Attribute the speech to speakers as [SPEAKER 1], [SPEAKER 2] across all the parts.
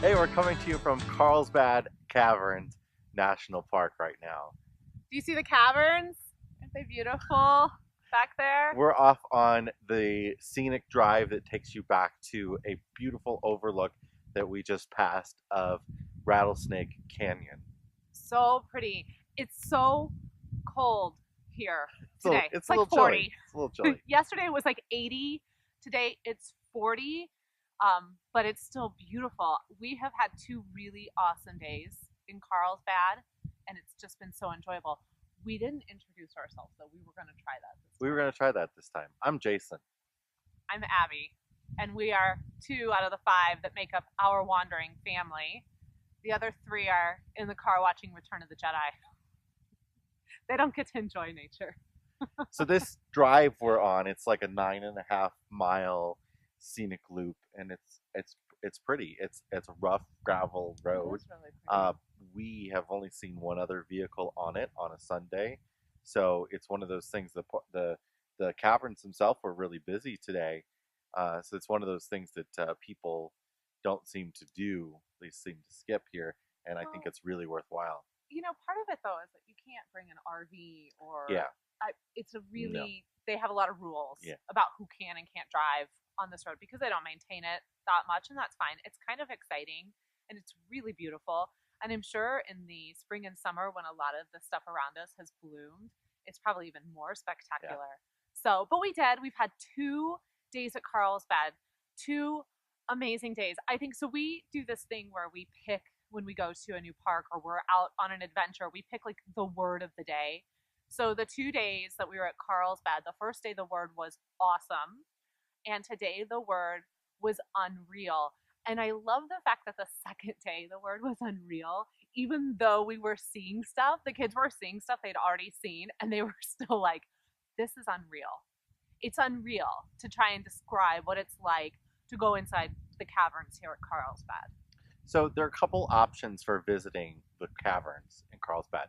[SPEAKER 1] Hey, we're coming to you from Carlsbad Caverns National Park right now.
[SPEAKER 2] Do you see the caverns? Aren't they beautiful back there?
[SPEAKER 1] We're off on the scenic drive that takes you back to a beautiful overlook that we just passed of Rattlesnake Canyon.
[SPEAKER 2] So pretty. It's so cold here today.
[SPEAKER 1] It's
[SPEAKER 2] It's
[SPEAKER 1] a
[SPEAKER 2] like
[SPEAKER 1] little chilly.
[SPEAKER 2] 40.
[SPEAKER 1] It's a little chilly.
[SPEAKER 2] Yesterday was like 80. Today it's 40. But it's still beautiful. We have had two really awesome days in Carlsbad, and it's just been so enjoyable. We didn't introduce ourselves, though. We were going to try that this
[SPEAKER 1] We were
[SPEAKER 2] time.
[SPEAKER 1] going to try that this time. I'm Jason.
[SPEAKER 2] I'm Abby, and we are two out of the five that make up our wandering family. The other three are in the car watching Return of the Jedi. They don't get to enjoy nature.
[SPEAKER 1] So this drive we're on, it's like a 9.5 mile scenic loop, and it's pretty. It's a rough gravel road.
[SPEAKER 2] It is really pretty.
[SPEAKER 1] Uh, we have only seen one other vehicle on it on a Sunday, so it's one of those things. The caverns themselves were really busy today, so it's one of those things that people don't seem to do. They seem to skip here, and I think
[SPEAKER 2] Well,
[SPEAKER 1] it's really worthwhile.
[SPEAKER 2] part of it though is that you can't bring an RV or
[SPEAKER 1] Yeah,
[SPEAKER 2] it's a
[SPEAKER 1] no,
[SPEAKER 2] really they have a lot of rules
[SPEAKER 1] yeah.
[SPEAKER 2] about who can and can't drive on this road because they don't maintain it that much, and that's fine. It's kind of exciting and it's really beautiful. And I'm sure in the spring and summer when a lot of the stuff around us has bloomed, it's probably even more
[SPEAKER 1] Yeah.
[SPEAKER 2] spectacular. So, but we did. We've had 2 days at Carlsbad, 2 amazing days. I think so. We do this thing where we pick when we go to a new park or we're out on an adventure, we pick like the word of the day. So the 2 days that we were at Carlsbad, the first day the word was awesome, and today the word was unreal. And I love the fact that the second day the word was unreal, even though we were seeing stuff, the kids were seeing stuff they'd already seen, and they were still like, this is unreal. It's unreal to try and describe what it's like to go inside the caverns here at Carlsbad.
[SPEAKER 1] So there are a couple options for visiting the caverns in Carlsbad.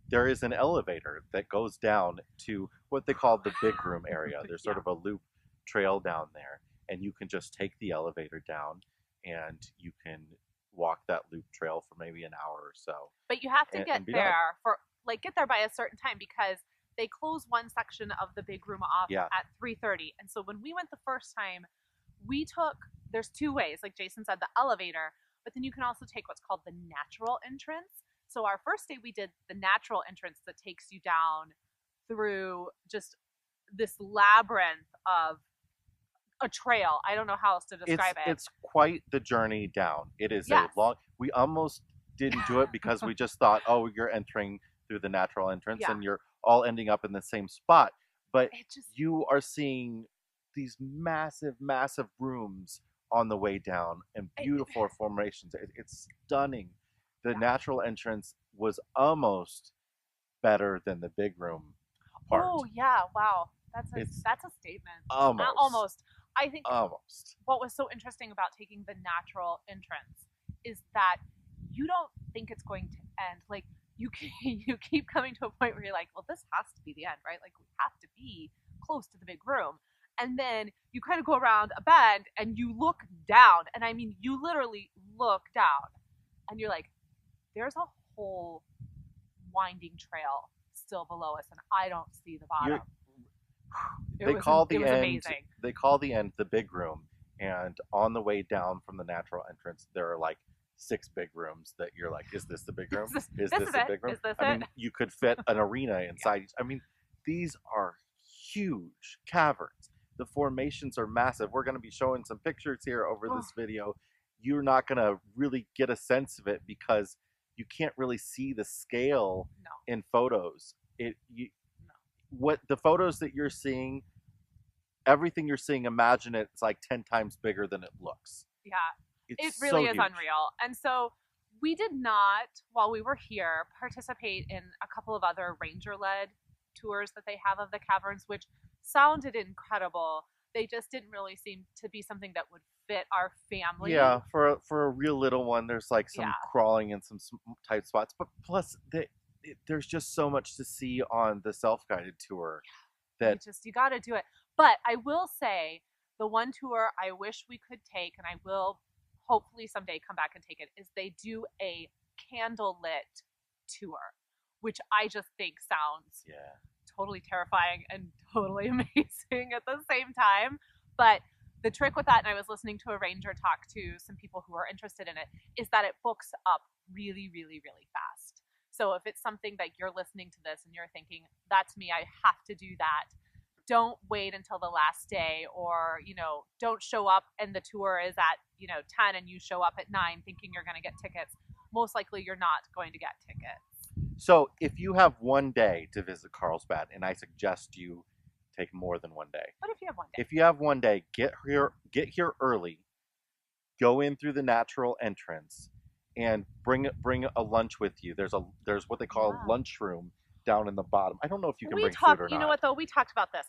[SPEAKER 1] There is an elevator that goes down to what they call the big room area. There's sort
[SPEAKER 2] Yeah.
[SPEAKER 1] of a loop trail down there, and you can just take the elevator down and you can walk that loop trail for maybe an hour or so
[SPEAKER 2] But you have to get
[SPEAKER 1] and be done.
[SPEAKER 2] there for like get there by a certain time because they close one section of the big room off
[SPEAKER 1] Yeah,
[SPEAKER 2] at 3:30. And so when we went the first time, we took there's two ways, like Jason said, the elevator, but then you can also take what's called the natural entrance. So our first day we did the natural entrance that takes you down through just this labyrinth of a trail. I don't know how else to describe it.
[SPEAKER 1] it's quite the journey down. It is a
[SPEAKER 2] Yes.
[SPEAKER 1] long. We almost didn't do it because we just thought, oh, you're entering through the natural entrance
[SPEAKER 2] Yeah.
[SPEAKER 1] and you're all ending up in the same spot. But
[SPEAKER 2] It just
[SPEAKER 1] you are seeing these massive, massive rooms on the way down and
[SPEAKER 2] it,
[SPEAKER 1] beautiful formations. It's stunning. The
[SPEAKER 2] yeah.
[SPEAKER 1] natural entrance was almost better than the big room part.
[SPEAKER 2] Oh yeah, wow.
[SPEAKER 1] It's
[SPEAKER 2] That's a statement.
[SPEAKER 1] almost,
[SPEAKER 2] Almost. I think
[SPEAKER 1] almost.
[SPEAKER 2] what was so interesting about taking the natural entrance is that you don't think it's going to end. Like you keep coming to a point where you're like, well, this has to be the end, right? Like we have to be close to the big room. And then you kind of go around a bend and you look down. And I mean, you literally look down and you're like, there's a whole winding trail still below us and I don't see the bottom.
[SPEAKER 1] You're, they
[SPEAKER 2] It was amazing.
[SPEAKER 1] they call the end the big room, and on the way down from the natural entrance there are like 6 big rooms that you're like, is this the big room? Is
[SPEAKER 2] This
[SPEAKER 1] this
[SPEAKER 2] is
[SPEAKER 1] the
[SPEAKER 2] it?
[SPEAKER 1] big room?
[SPEAKER 2] Is this
[SPEAKER 1] I
[SPEAKER 2] it?
[SPEAKER 1] mean, you could fit an arena inside each. I mean, these are huge caverns. The formations are massive. We're going to be showing some pictures here over
[SPEAKER 2] Oh,
[SPEAKER 1] this video. You're not going to really get a sense of it because you can't really see the scale
[SPEAKER 2] no,
[SPEAKER 1] in photos. It you,
[SPEAKER 2] no.
[SPEAKER 1] what the photos that you're seeing, everything you're seeing, imagine it's like 10 times bigger than it looks.
[SPEAKER 2] Yeah, it
[SPEAKER 1] It's
[SPEAKER 2] really
[SPEAKER 1] so
[SPEAKER 2] is
[SPEAKER 1] huge.
[SPEAKER 2] unreal. And so we did not, while we were here, participate in a couple of other ranger led tours that they have of the caverns, which sounded incredible. They just didn't really seem to be something that would fit our family.
[SPEAKER 1] Yeah, for a real little one, there's like some
[SPEAKER 2] Yeah.
[SPEAKER 1] crawling in some tight spots, but plus there's just so much to see on the self-guided tour that
[SPEAKER 2] You got to do it. But I will say the one tour I wish we could take, and I will hopefully someday come back and take it, is they do a candlelit tour, which I just think sounds
[SPEAKER 1] Yeah.
[SPEAKER 2] totally terrifying and totally amazing at the same time. But the trick with that, and I was listening to a ranger talk to some people who are interested in it, is that it books up really, really, really fast. So if it's something that you're listening to this and you're thinking, that's me, I have to do that, don't wait until the last day, or, don't show up and the tour is at, 10 and you show up at 9 thinking you're going to get tickets. Most likely you're not going to get tickets.
[SPEAKER 1] So if you have one day to visit Carlsbad, and I suggest you take more than one day.
[SPEAKER 2] What if you have one day?
[SPEAKER 1] If you have one day, get here early, go in through the natural entrance, and bring a lunch with you. There's what they call a lunchroom down in the bottom. I don't know if you can bring food or not.
[SPEAKER 2] You know what though? We talked about this.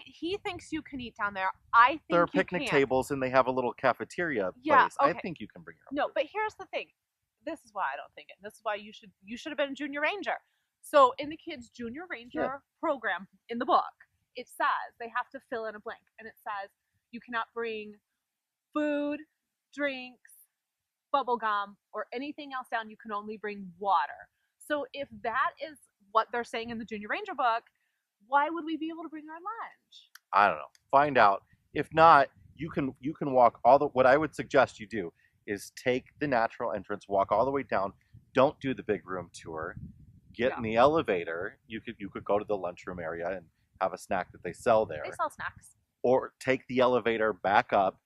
[SPEAKER 2] He thinks you can eat down there. I think
[SPEAKER 1] There are
[SPEAKER 2] you
[SPEAKER 1] picnic
[SPEAKER 2] can't.
[SPEAKER 1] tables and they have a little cafeteria
[SPEAKER 2] Yeah,
[SPEAKER 1] place.
[SPEAKER 2] okay.
[SPEAKER 1] I think you can bring your own
[SPEAKER 2] No,
[SPEAKER 1] food.
[SPEAKER 2] but here's the thing. This is why I don't think it. This is why you should have been a junior ranger. So in the kids' junior ranger program in the book, it says they have to fill in a blank, and it says you cannot bring food, drinks, bubble gum, or anything else down. You can only bring water. So if that is what they're saying in the junior ranger book, why would we be able to bring our lunch?
[SPEAKER 1] I don't know. Find out. If not, you can walk all the. What I would suggest you do is take the natural entrance, walk all the way down. Don't do the big room tour. Get in the elevator. You could go to the lunchroom area and have a snack that they sell there.
[SPEAKER 2] They sell snacks.
[SPEAKER 1] Or take the elevator back up,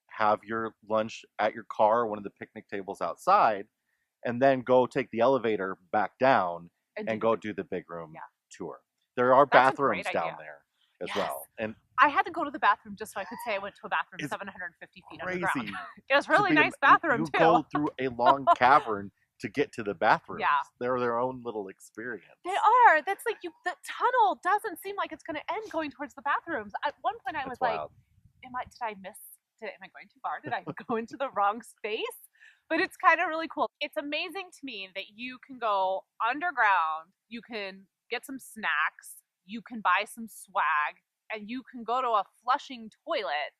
[SPEAKER 1] have your lunch at your car or one of the picnic tables outside, and then go take the elevator back down and go do the big room tour. There are bathrooms down there as well. And
[SPEAKER 2] I had to go to the bathroom just so I could say I went to a bathroom 750 feet
[SPEAKER 1] crazy.
[SPEAKER 2] underground. It was really nice bathroom too.
[SPEAKER 1] You go through a long cavern to get to the bathrooms.
[SPEAKER 2] Yeah.
[SPEAKER 1] They're their own little experience.
[SPEAKER 2] They are. That's like the tunnel doesn't seem like it's going to end going towards the bathrooms. At one point I was like, am I going too far? Did I go into the wrong space? But it's kind of really cool. It's amazing to me that you can go underground, you can get some snacks, you can buy some swag, and you can go to a flushing toilet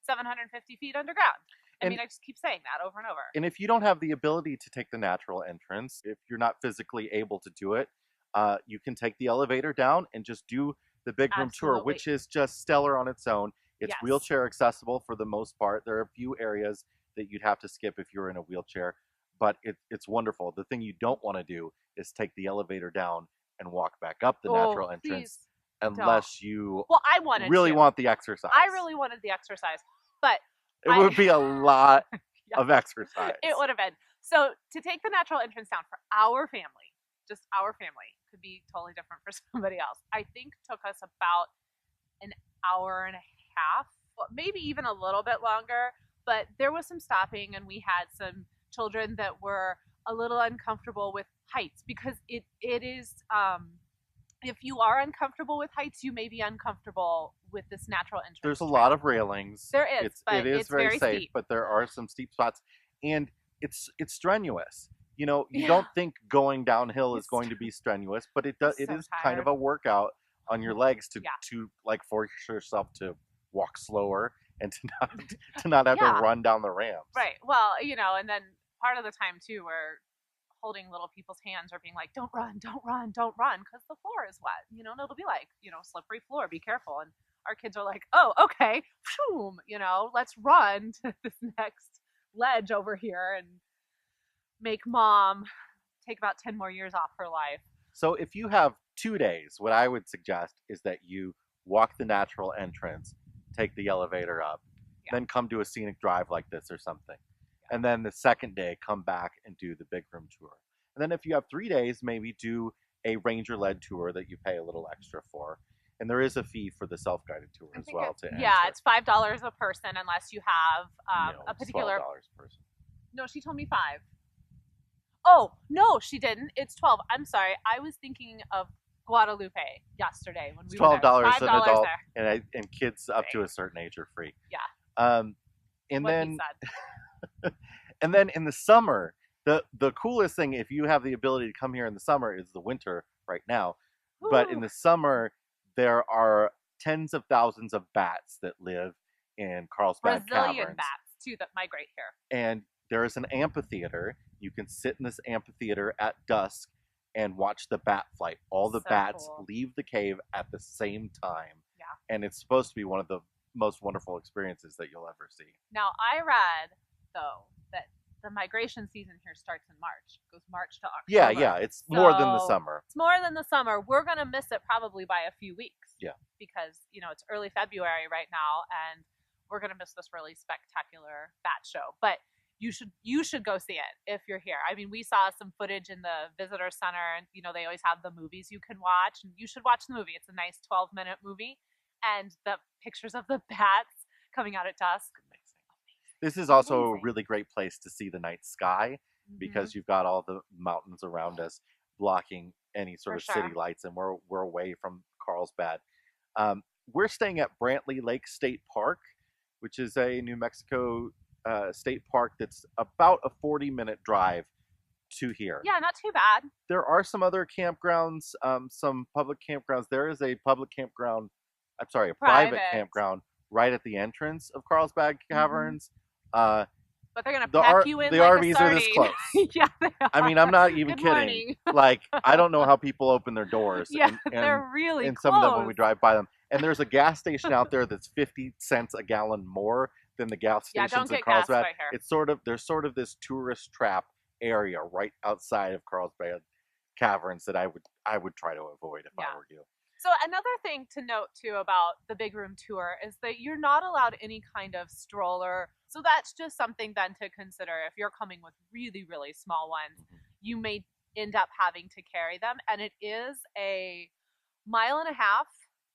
[SPEAKER 2] 750 feet underground. I mean, I just keep saying that over and over.
[SPEAKER 1] And if you don't have the ability to take the natural entrance, if you're not physically able to do it, you can take the elevator down and just do the big room tour, which is just stellar on its own. It's wheelchair accessible for the most part. There are a few areas that you'd have to skip if you're in a wheelchair, but it's wonderful. The thing you don't want to do is take the elevator down and walk back up the natural entrance unless you really want the exercise.
[SPEAKER 2] I really wanted the exercise, but
[SPEAKER 1] it would be a lot of exercise.
[SPEAKER 2] It would have been. So to take the natural entrance down for our family, just our family, could be totally different for somebody else, I think took us about an hour and a half, maybe even a little bit longer. But there was some stopping, and we had some children that were a little uncomfortable with heights, because it is, if you are uncomfortable with heights, you may be uncomfortable with this natural entrance.
[SPEAKER 1] There's a lot of railings.
[SPEAKER 2] There is, but
[SPEAKER 1] it is very safe,
[SPEAKER 2] steep.
[SPEAKER 1] But there are some steep spots, and it's strenuous. You don't think going downhill is going to be strenuous, but it does. It is kind of a workout on your legs to like force yourself to walk slower and to not have to run down the ramps.
[SPEAKER 2] Right. Well, and then part of the time too, we're holding little people's hands or being like, don't run, don't run, don't run, because the floor is wet. And it'll be like, slippery floor, be careful. And our kids are like, oh, okay, let's run to this next ledge over here and make mom take about 10 more years off her life.
[SPEAKER 1] So if you have 2 days, what I would suggest is that you walk the natural entrance, take the elevator up, then come to a scenic drive like this or something. And then the second day, come back and do the big room tour. And then if you have 3 days, maybe do a ranger-led tour that you pay a little extra for. And there is a fee for the self-guided tour as well to enter.
[SPEAKER 2] Yeah, it's $5 a person unless you have a particular.
[SPEAKER 1] $12 a person.
[SPEAKER 2] No, she told me 5. Oh no, she didn't. It's 12. I'm sorry. I was thinking of Guadalupe yesterday when we were there.
[SPEAKER 1] $12 an adult,
[SPEAKER 2] there.
[SPEAKER 1] and kids up to a certain age are free.
[SPEAKER 2] Yeah.
[SPEAKER 1] And
[SPEAKER 2] what
[SPEAKER 1] then
[SPEAKER 2] he said.
[SPEAKER 1] and then in the summer, the coolest thing, if you have the ability to come here in the summer, is the winter right now. Ooh. But in the summer, there are tens of thousands of bats that live in Carlsbad
[SPEAKER 2] Brazilian
[SPEAKER 1] Caverns.
[SPEAKER 2] Bats. too that migrate here.
[SPEAKER 1] And there is an amphitheater. You can sit in this amphitheater at dusk and watch the bat flight. All the
[SPEAKER 2] So
[SPEAKER 1] bats
[SPEAKER 2] cool.
[SPEAKER 1] leave the cave at the same time.
[SPEAKER 2] Yeah.
[SPEAKER 1] And it's supposed to be one of the most wonderful experiences that you'll ever see.
[SPEAKER 2] Now, I read, though, that the migration season here starts in March. It goes March to October.
[SPEAKER 1] Yeah, it's more than the summer.
[SPEAKER 2] It's more than the summer. We're going to miss it probably by a few weeks.
[SPEAKER 1] Yeah.
[SPEAKER 2] Because, it's early February right now, and we're going to miss this really spectacular bat show. But you should go see it if you're here. I mean, we saw some footage in the visitor center, and they always have the movies you can watch, and you should watch the movie. It's a nice 12-minute movie, and the pictures of the bats coming out at dusk. Amazing.
[SPEAKER 1] This is also a really great place to see the night sky, because you've got all the mountains around us blocking any sort of city lights, and we're away from Carlsbad. We're staying at Brantley Lake State Park, which is a New Mexico state park that's about a 40-minute drive to here.
[SPEAKER 2] Yeah, not too bad.
[SPEAKER 1] There are some other campgrounds, some public campgrounds. There is a public campground, I'm sorry, a private campground right at the entrance of Carlsbad Caverns.
[SPEAKER 2] But they're going to pack you in
[SPEAKER 1] the
[SPEAKER 2] like
[SPEAKER 1] RVs
[SPEAKER 2] a sardine.
[SPEAKER 1] are this close.
[SPEAKER 2] Yeah, they are.
[SPEAKER 1] I mean, I'm not even
[SPEAKER 2] Good
[SPEAKER 1] kidding.
[SPEAKER 2] morning.
[SPEAKER 1] Like, I don't know how people open their doors.
[SPEAKER 2] Yeah, they're really close.
[SPEAKER 1] And some of them when we drive by them. And there's a gas station out there that's 50 cents a gallon more than the gas stations in Carlsbad.
[SPEAKER 2] Right here.
[SPEAKER 1] It's there's sort of this tourist trap area right outside of Carlsbad Caverns that I would try to avoid if I were you.
[SPEAKER 2] So another thing to note too about the big room tour is that you're not allowed any kind of stroller. So that's just something then to consider. If you're coming with really, really small ones, you may end up having to carry them. And it is a 1.5 miles,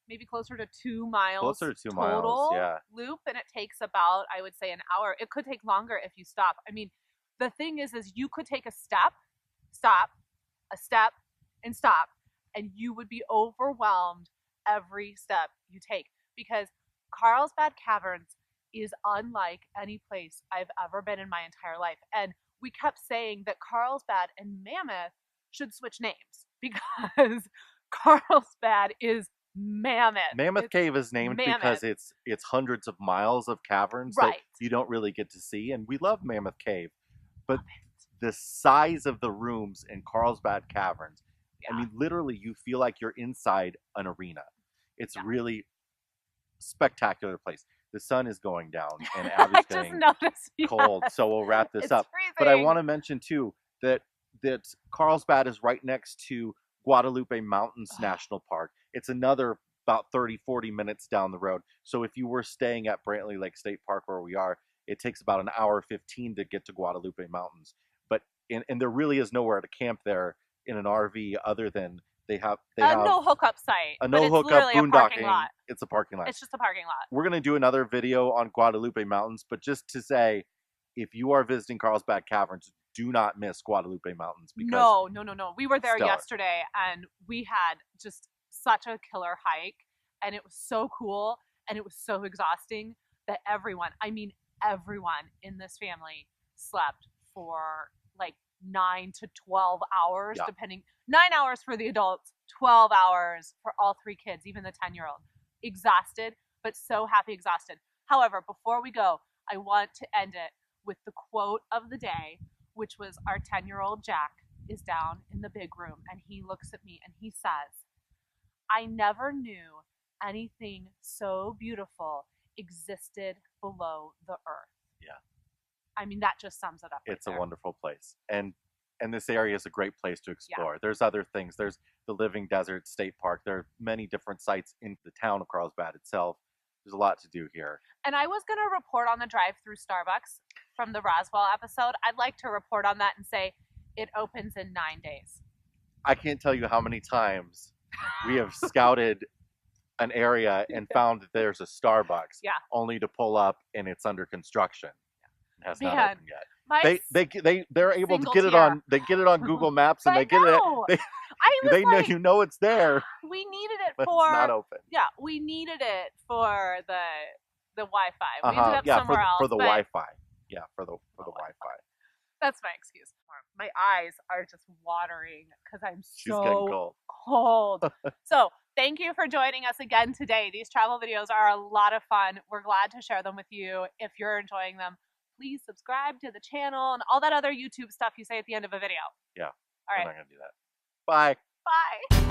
[SPEAKER 2] maybe closer to 2 miles total loop. And it takes about, I would say, an hour. It could take longer if you stop. I mean, the thing is you could take a step, stop, a step, and stop. And you would be overwhelmed every step you take, because Carlsbad Caverns is unlike any place I've ever been in my entire life. And we kept saying that Carlsbad and Mammoth should switch names, because Carlsbad is Mammoth.
[SPEAKER 1] Mammoth Cave is named because it's hundreds of miles of caverns that you don't really get to see. And we love Mammoth Cave. But the size of the rooms in Carlsbad Caverns, I mean, literally, you feel like you're inside an arena. It's really spectacular place. The sun is going down, and Abby's getting cold, so we'll wrap this up.
[SPEAKER 2] Freezing.
[SPEAKER 1] But I want to mention, too, that Carlsbad is right next to Guadalupe Mountains National Park. It's another about 30, 40 minutes down the road. So if you were staying at Brantley Lake State Park where we are, it takes about an hour 15 to get to Guadalupe Mountains. But and there really is nowhere to camp there in an RV other than they have
[SPEAKER 2] no hookup site.
[SPEAKER 1] A no hookup boondocking. It's a parking lot.
[SPEAKER 2] It's just a parking lot.
[SPEAKER 1] We're going to do another video on Guadalupe Mountains, but just to say, if you are visiting Carlsbad Caverns, do not miss Guadalupe Mountains. Because
[SPEAKER 2] no. We were there yesterday, and we had just such a killer hike, and it was so cool, and it was so exhausting that everyone in this family slept for like 9 to 12 hours, depending. 9 hours for the adults, 12 hours for all 3 kids, even the 10-year-old. Exhausted, but so happy exhausted. However, before we go, I want to end it with the quote of the day, which was our 10-year-old Jack is down in the big room, and he looks at me and he says, "I never knew anything so beautiful existed below the earth."
[SPEAKER 1] Yeah.
[SPEAKER 2] I mean, that just sums it up.
[SPEAKER 1] It's a wonderful place. And this area is a great place to explore. There's other things. There's the Living Desert State Park. There are many different sites in the town of Carlsbad itself. There's a lot to do here.
[SPEAKER 2] And I was going to report on the drive-through Starbucks from the Roswell episode. I'd like to report on that and say it opens in 9 days.
[SPEAKER 1] I can't tell you how many times we have scouted an area and found that there's a Starbucks, only to pull up and it's under construction. It has not opened yet. They're able to get it on. They get it on Google Maps, and they get it. They know it's there.
[SPEAKER 2] We needed it
[SPEAKER 1] but
[SPEAKER 2] for.
[SPEAKER 1] It's not open.
[SPEAKER 2] Yeah, we needed it for the Wi-Fi. We ended up somewhere else
[SPEAKER 1] for the Wi-Fi. Yeah, for the Wi-Fi.
[SPEAKER 2] That's my excuse. My eyes are just watering because I'm
[SPEAKER 1] She's getting
[SPEAKER 2] cold. So thank you for joining us again today. These travel videos are a lot of fun. We're glad to share them with you. If you're enjoying them, please subscribe to the channel and all that other YouTube stuff you say at the end of a video.
[SPEAKER 1] Yeah,
[SPEAKER 2] All
[SPEAKER 1] we're
[SPEAKER 2] right.
[SPEAKER 1] not gonna do that. Bye.
[SPEAKER 2] Bye.